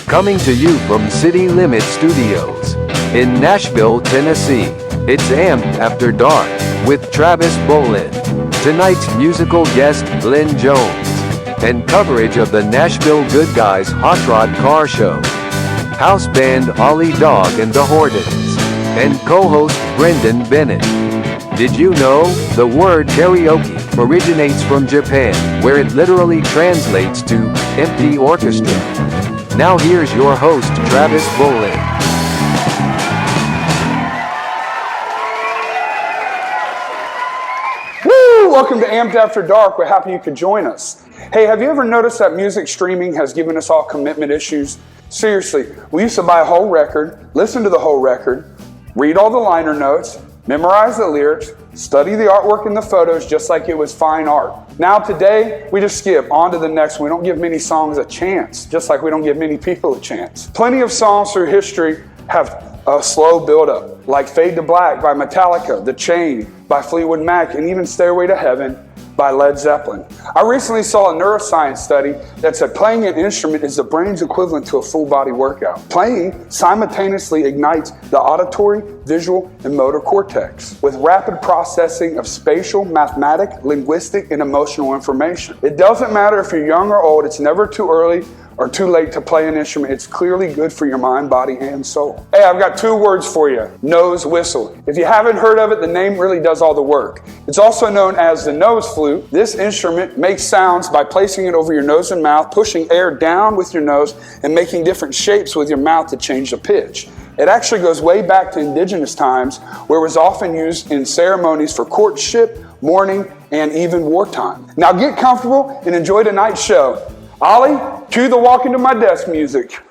Coming to you from City Limit Studios in Nashville, Tennessee. It's Amped After Dark with Travis Bowlin. Tonight's musical guest, Glen Jones. And coverage of the Nashville Good Guys Hot Rod Car Show. House band Ollie Dog and the Hortons. And co-host Brendan Bennett. Did you know the word karaoke originates from Japan, where it literally translates to empty orchestra? Now here's your host, Travis Bowlin. Woo! Welcome to Amped After Dark. We're happy you could join us. Hey, have you ever noticed that music streaming has given us all commitment issues? Seriously, we used to buy a whole record, listen to the whole record, read all the liner notes, memorize the lyrics, study the artwork and the photos just like it was fine art. Now today, we just skip on to the next one. We don't give many songs a chance, just like we don't give many people a chance. Plenty of songs through history have a slow build-up, like Fade to Black by Metallica, The Chain by Fleetwood Mac, and even Stairway to Heaven by Led Zeppelin. I recently saw a neuroscience study that said playing an instrument is the brain's equivalent to a full body workout. Playing simultaneously ignites the auditory, visual, and motor cortex with rapid processing of spatial, mathematic, linguistic, and emotional information. It doesn't matter if you're young or old, it's never too early or too late to play an instrument. It's clearly good for your mind, body, and soul. Hey, I've got two words for you. Nose whistle. If you haven't heard of it, the name really does all the work. It's also known as the nose flute. This instrument makes sounds by placing it over your nose and mouth, pushing air down with your nose, and making different shapes with your mouth to change the pitch. It actually goes way back to indigenous times, where it was often used in ceremonies for courtship, mourning, and even wartime. Now get comfortable and enjoy tonight's show. Ollie, cue the walk into my desk music.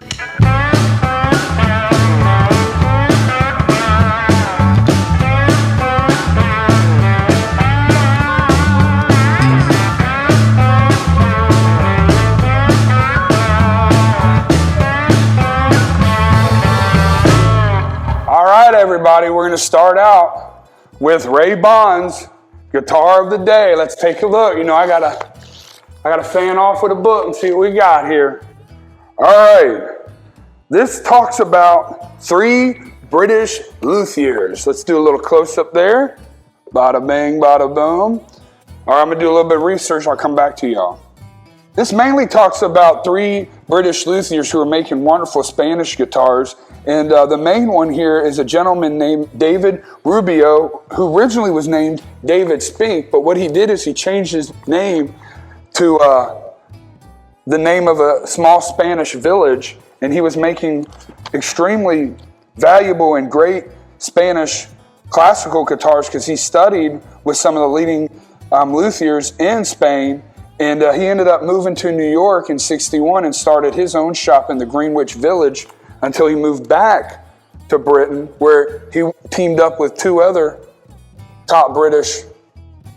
All right, everybody, we're going to start out with Ray Bond's Guitar of the Day. Let's take a look. You know, I got to fan off with a book and see what we got here. All right. This talks about 3 British luthiers. Let's do a little close-up there. Bada bang, bada boom. All right, I'm going to do a little bit of research. I'll come back to y'all. This mainly talks about 3 British luthiers who are making wonderful Spanish guitars. And the main one here is a gentleman named David Rubio, who originally was named David Spink. But what he did is he changed his name to the name of a small Spanish village, and he was making extremely valuable and great Spanish classical guitars because he studied with some of the leading luthiers in Spain, and he ended up moving to New York in '61 and started his own shop in the Greenwich Village until he moved back to Britain, where he teamed up with 2 other top British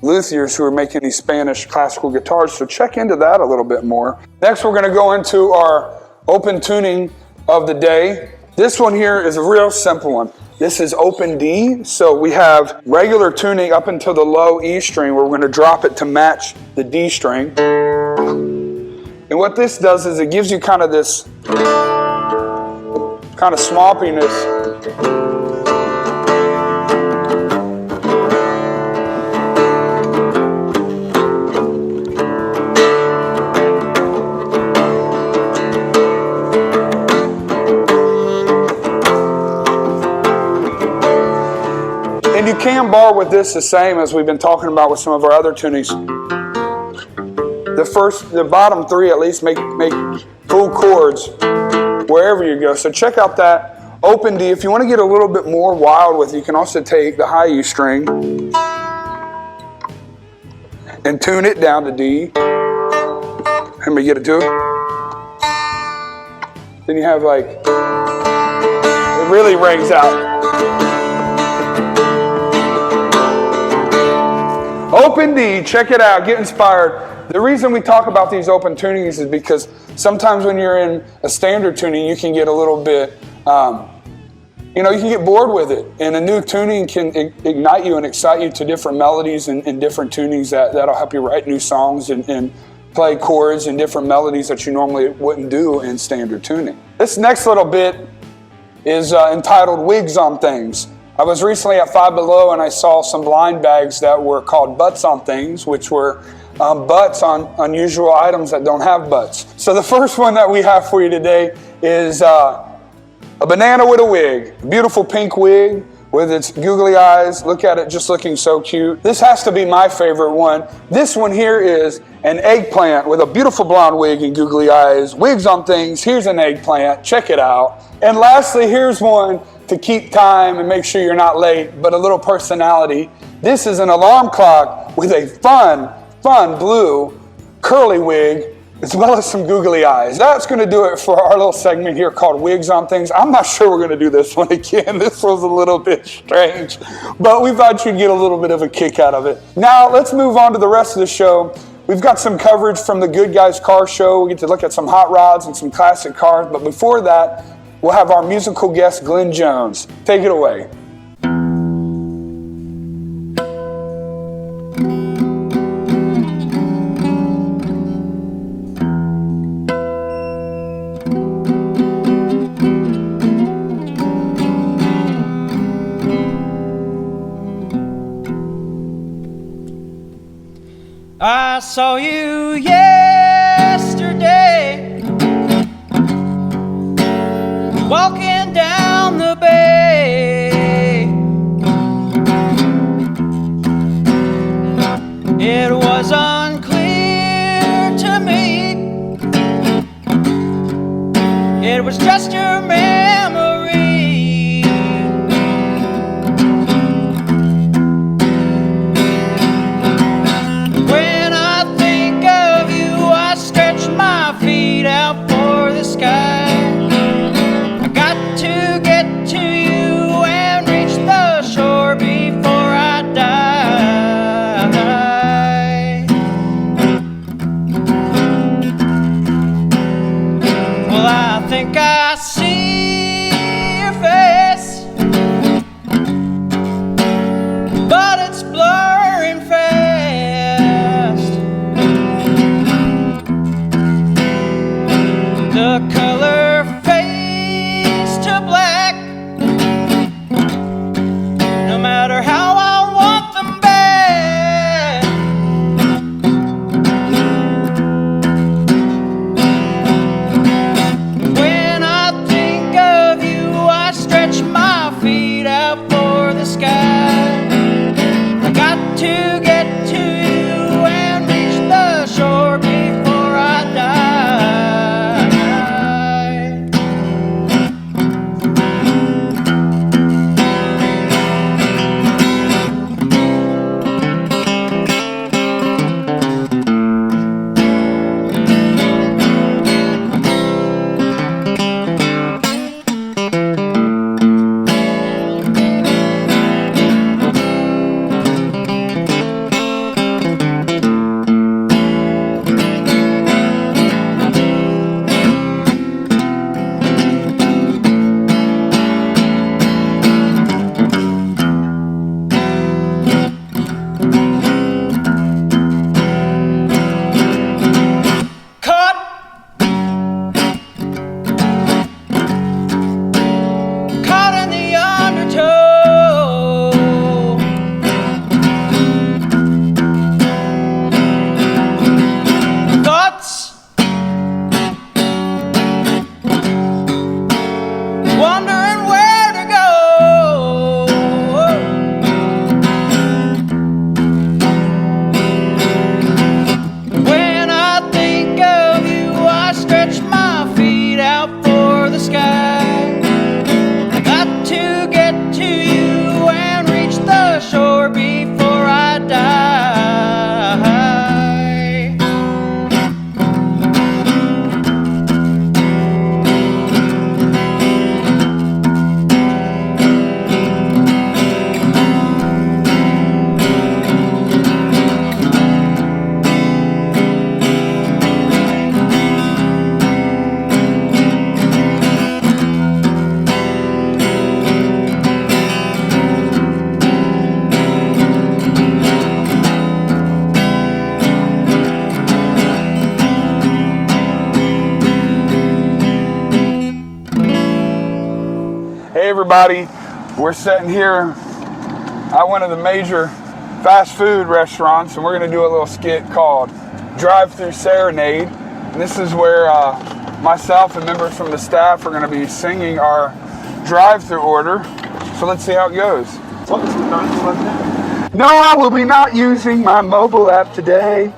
luthiers who are making these Spanish classical guitars, so check into that a little bit more. Next, we're going to go into our open tuning of the day. This one here is a real simple one. This is open D, so we have regular tuning up until the low E string, where we're going to drop it to match the D string. And what this does is it gives you kind of this kind of swampiness. And you can bar with this the same as we've been talking about with some of our other tunings. The bottom 3 at least make full chords wherever you go. So check out that open D. If you want to get a little bit more wild with it, you can also take the high E string and tune it down to D. Let me get it to it. Then you have like, it really rings out. Open D, check it out, get inspired. The reason we talk about these open tunings is because sometimes when you're in a standard tuning, you can get a little bit, you can get bored with it. And a new tuning can ignite you and excite you to different melodies and different tunings that'll help you write new songs and play chords and different melodies that you normally wouldn't do in standard tuning. This next little bit is entitled Wigs on Things. I was recently at Five Below and I saw some blind bags that were called butts on things, which were butts on unusual items that don't have butts. So the first one that we have for you today is a banana with a wig. A beautiful pink wig with its googly eyes. Look at it, just looking so cute. This has to be my favorite one. This one here is an eggplant with a beautiful blonde wig and googly eyes. Wigs on things. Here's an eggplant. Check it out. And lastly, here's one to keep time and make sure you're not late, but a little personality. This is an alarm clock with a fun blue curly wig, as well as some googly eyes. That's going to do it for our little segment here called Wigs on Things. I'm not sure we're going to do this one again. This was a little bit strange, but we thought you'd get a little bit of a kick out of it. Now, let's move on to the rest of the show. We've got some coverage from the Good Guys Car Show. We get to look at some hot rods and some classic cars, but before that, we'll have our musical guest, Glen Jones. Take it away. I saw you yesterday, walking down the bay. It was unclear to me, it was just your memory. Out for the sky, I got to get to you and reach the shore before I die. Well, I think I see your face, but it's blurring fast. The color fades to black, no matter how I want them back. When I think of you, I stretch my feet out for the sky. I got to get to you and reach the shore before I die. everybody. We're sitting here at one of the major fast food restaurants, and we're going to do a little skit called Drive-thru Serenade. And this is where myself and members from the staff are going to be singing our drive-thru order. So let's see how it goes. No, I will be not using my mobile app today.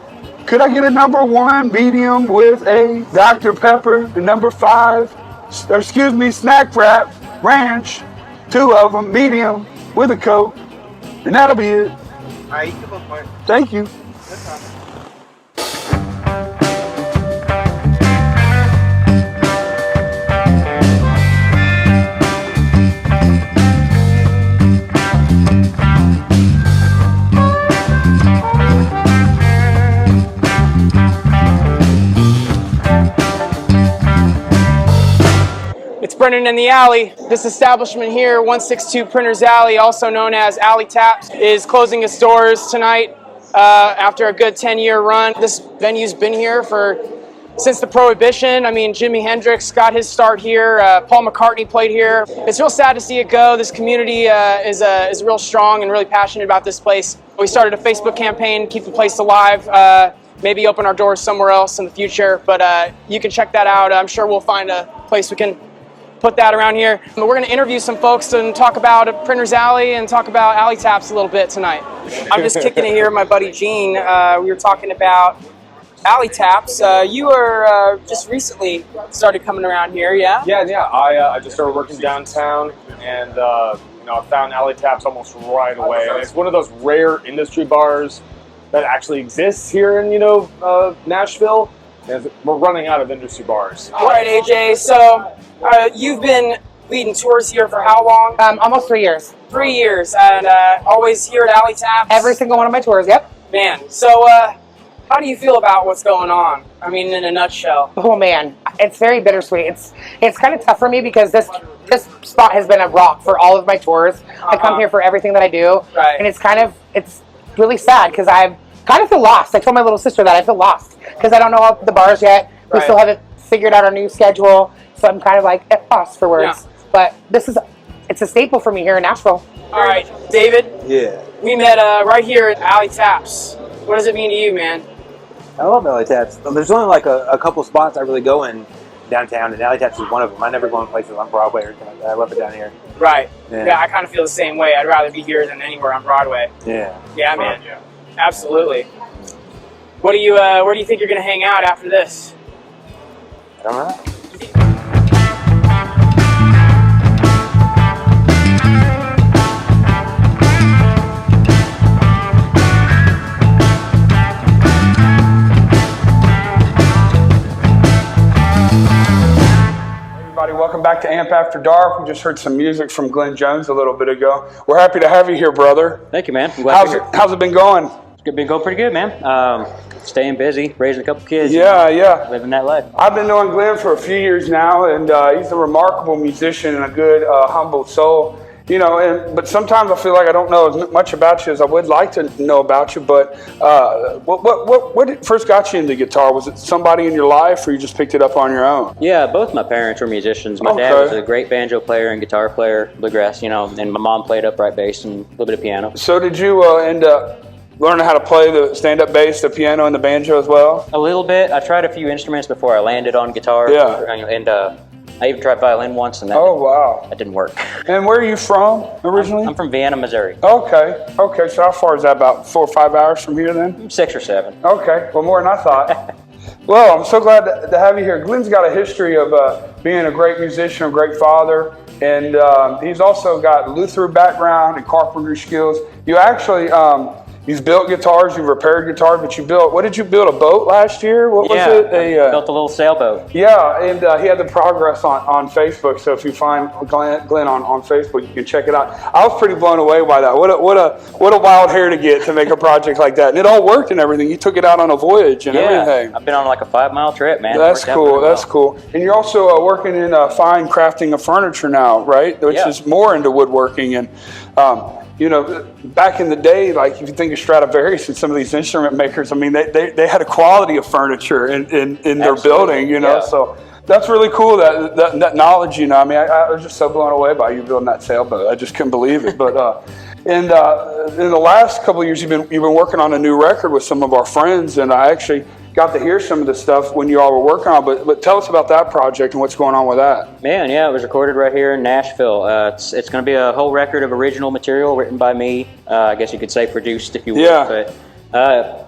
Could I get a number 1 medium with a Dr. Pepper, the number 5, snack wrap, ranch, 2 of them, medium, with a Coke, and that'll be it. All right, you can book for it. Thank you. It's Brennan in the Alley. This establishment here, 162 Printers Alley, also known as Alley Taps, is closing its doors tonight after a good 10-year run. This venue's been here since the Prohibition. I mean, Jimi Hendrix got his start here. Paul McCartney played here. It's real sad to see it go. This community is real strong and really passionate about this place. We started a Facebook campaign, keep the place alive. Maybe open our doors somewhere else in the future, but you can check that out. I'm sure we'll find a place we can put that around here. But we're going to interview some folks and talk about Printers Alley and talk about Alley Taps a little bit tonight. I'm just kicking it here with my buddy Gene. We were talking about Alley Taps. You were just recently started coming around here, yeah? Yeah. I just started working downtown, and I found Alley Taps almost right away. And it's one of those rare industry bars that actually exists here in Nashville. And we're running out of industry bars. All right, AJ. So you've been leading tours here for how long? Almost 3 years. 3 years, and always here at Alley Taps? Every single one of my tours, yep. Man, so how do you feel about what's going on? I mean, in a nutshell. Oh man, it's very bittersweet. It's kind of tough for me because this spot has been a rock for all of my tours. I come here for everything that I do, Right. and it's really sad because I kind of feel lost. I told my little sister that I feel lost because I don't know all the bars yet. We Right. still haven't figured out our new schedule, so I'm kind of like at loss for words. Yeah. But it's a staple for me here in Nashville. All right, David. Yeah. We met right here at Alley Taps. What does it mean to you, man? I love Alley Taps. There's only like a couple spots I really go in downtown, and Alley Taps is one of them. I never go in places on Broadway or anything like that. I love it down here. Right. Yeah. Yeah, I kind of feel the same way. I'd rather be here than anywhere on Broadway. Yeah. Yeah, man. Absolutely. Where do you think you're gonna hang out after this? I don't know. Everybody, welcome back to Amp After Dark. We just heard some music from Glen Jones a little bit ago. We're happy to have you here, brother. Thank you, man. I'm glad to be here. How's it been going? It's been going pretty good, man. Staying busy, raising a couple kids. Yeah. Living that life. I've been knowing Glenn for a few years now, and he's a remarkable musician and a good, humble soul. But sometimes I feel like I don't know as much about you as I would like to know about you. But what first got you into guitar? Was it somebody in your life, or you just picked it up on your own? Yeah, both my parents were musicians. My dad was a great banjo player and guitar player, bluegrass, and my mom played upright bass and a little bit of piano. So did you end up learning how to play the stand-up bass, the piano, and the banjo as well? A little bit. I tried a few instruments before I landed on guitar. Yeah. And I even tried violin once, and that didn't work. And where are you from originally? I'm from Vienna, Missouri. Okay. So how far is that? About 4 or 5 hours from here then? 6 or 7. Okay. Well, more than I thought. Well, I'm so glad to have you here. Glenn's got a history of being a great musician, a great father, and he's also got Lutheran background and carpentry skills. You actually you've built guitars, you've repaired guitars, but what did you build, a boat last year? What was it? Built a little sailboat. Yeah, and he had the progress on Facebook, so if you find Glenn on Facebook, you can check it out. I was pretty blown away by that. What a wild hair to get to make a project like that. And it all worked and everything. You took it out on a voyage and everything. I've been on like a 5-mile trip, man. That's cool, that's cool. And you're also working in fine crafting of furniture now, right? Which is more into woodworking. And back in the day, like if you think of Stradivarius and some of these instrument makers, I mean, they had a quality of furniture in their building, so That's really cool, that knowledge, you know. I mean, I was just so blown away by you building that sailboat. I just couldn't believe it. But in the last couple of years, you've been working on a new record with some of our friends, and I actually got to hear some of the stuff when you all were working on it. But tell us about that project and what's going on with that. Man, yeah, it was recorded right here in Nashville. It's going to be a whole record of original material written by me. I guess you could say produced, if you will. Yeah. But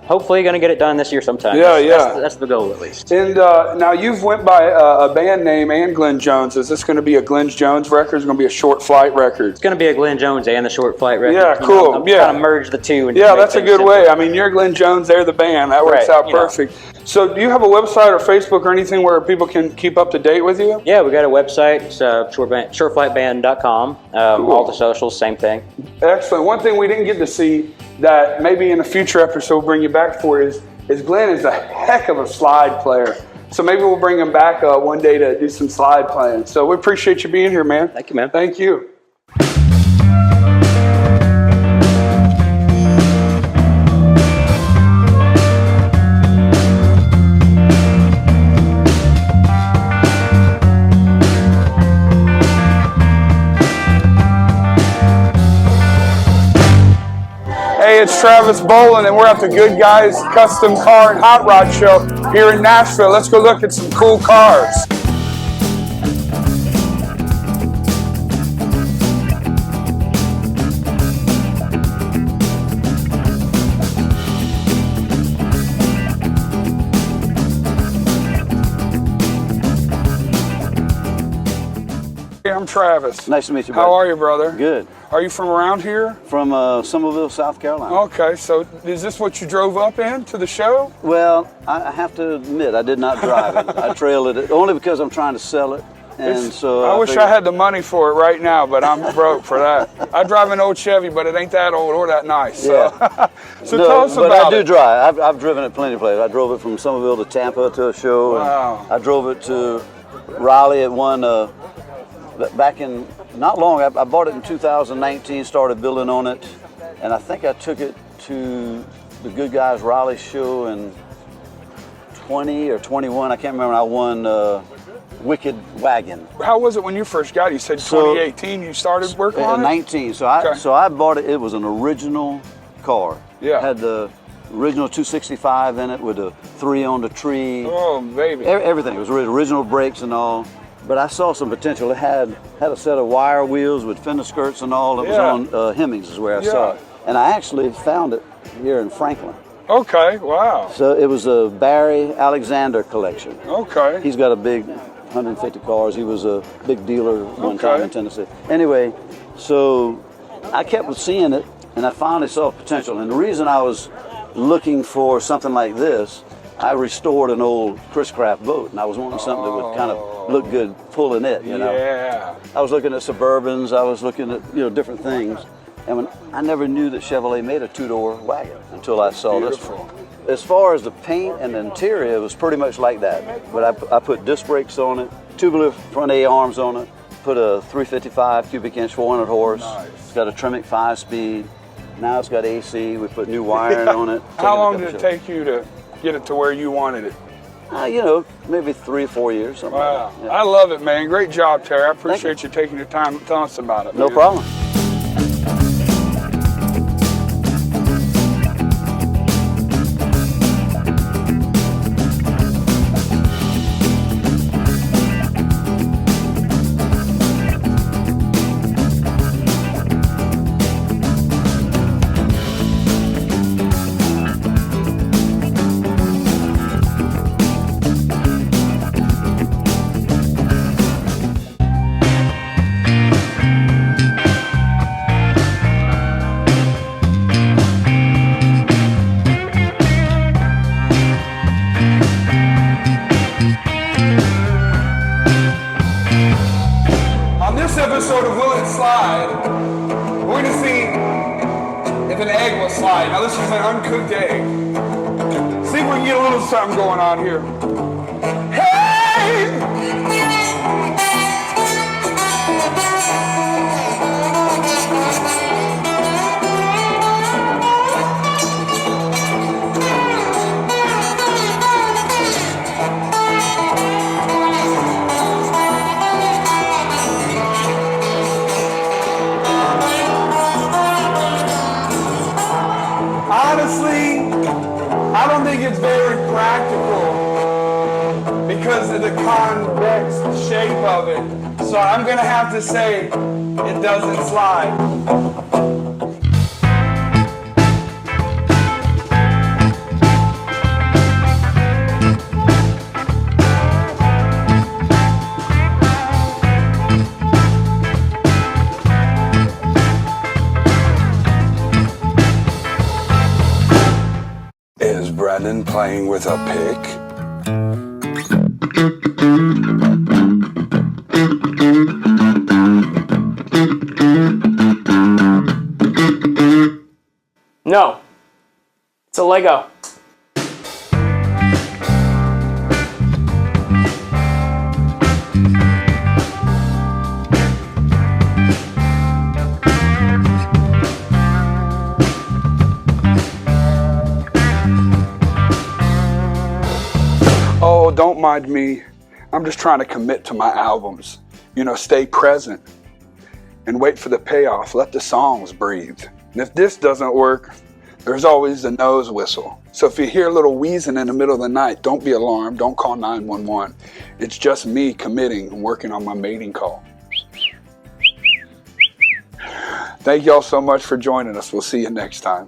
hopefully going to get it done this year sometime. Yeah, That's the goal, at least. And now you've went by a band name and Glen Jones. Is this going to be a Glen Jones record? Or is it going to be a Short Flight record? It's going to be a Glen Jones and the Short Flight record. Yeah, cool. I'm trying to merge the two. And yeah, that's a good way. I mean, you're Glen Jones, they're the band. That works out perfect. So do you have a website or Facebook or anything where people can keep up to date with you? Yeah, we got a website. It's shortflightband.com. Cool. All the socials, same thing. Excellent. One thing we didn't get to see that maybe in a future episode we'll bring you back for is Glen is a heck of a slide player. So maybe we'll bring him back one day to do some slide playing. So we appreciate you being here, man. Thank you, man. Thank you. Hey, it's Travis Bowlin, and we're at the Good Guys Custom Car and Hot Rod Show here in Nashville. Let's go look at some cool cars. Hey, I'm Travis. Nice to meet you, buddy. How are you, brother? Good. Are you from around here? From Somerville, South Carolina. Okay, so is this what you drove up in to the show? Well, I have to admit, I did not drive it. I trailed it only because I'm trying to sell it. And so I wish I had the money for it right now, but I'm broke for that. I drive an old Chevy, but it ain't that old or that nice. So, yeah. So tell us about it. But I do drive. I've driven it plenty of places. I drove it from Somerville to Tampa to a show. Wow. And I drove it to Raleigh at one. Back in, not long, I bought it in 2019, started building on it, and I think I took it to the Good Guys Raleigh show in 20 or 21, I can't remember. I won Wicked Wagon. How was it when you first got it? You said 2018 you started working on it? 19, so I bought it, it was an original car. Yeah. It had the original 265 in it with the 3 on the tree. Oh, baby. Everything, it was original brakes and all. But I saw some potential. It had a set of wire wheels with fender skirts and all. It was on Hemmings is where I saw it. And I actually found it here in Franklin. Okay, wow. So it was a Barry Alexander collection. Okay. He's got a big 150 cars. He was a big dealer one time in Tennessee. Anyway, so I kept seeing it, and I finally saw potential. And the reason I was looking for something like this, I restored an old Chris Craft boat, and I was wanting something that would kind of look good pulling it, you know. Yeah. I was looking at Suburbans, I was looking at, different things. And when I never knew that Chevrolet made a 2-door wagon until I saw this one. As far as the paint and the interior, it was pretty much like that. But I put disc brakes on it, tubular front A arms on it, put a 355 cubic inch 400 horse. Nice. It's got a Tremec 5-speed. Now it's got AC. We put new wiring on it. How long did it take you to get it to where you wanted it? Maybe 3 or 4 years. Something Wow. like that. Yeah. I love it, man. Great job, Terry. I appreciate you taking your time to tell us about it. No man. problem. Episode of Will It Slide, we're going to see if an egg will slide. Now this is an uncooked egg. See if we can get a little something going on here. Hey! honestly, I don't think it's very practical because of the convex shape of it. So I'm gonna have to say it doesn't slide. Is Brendan playing with a pick? No. It's a Lego. Oh, don't mind me. I'm just trying to commit to my albums. You know, stay present and wait for the payoff. Let the songs breathe. And if this doesn't work, there's always the nose whistle. So if you hear a little wheezing in the middle of the night, don't be alarmed. Don't call 911. It's just me committing and working on my mating call. Thank y'all so much for joining us. We'll see you next time.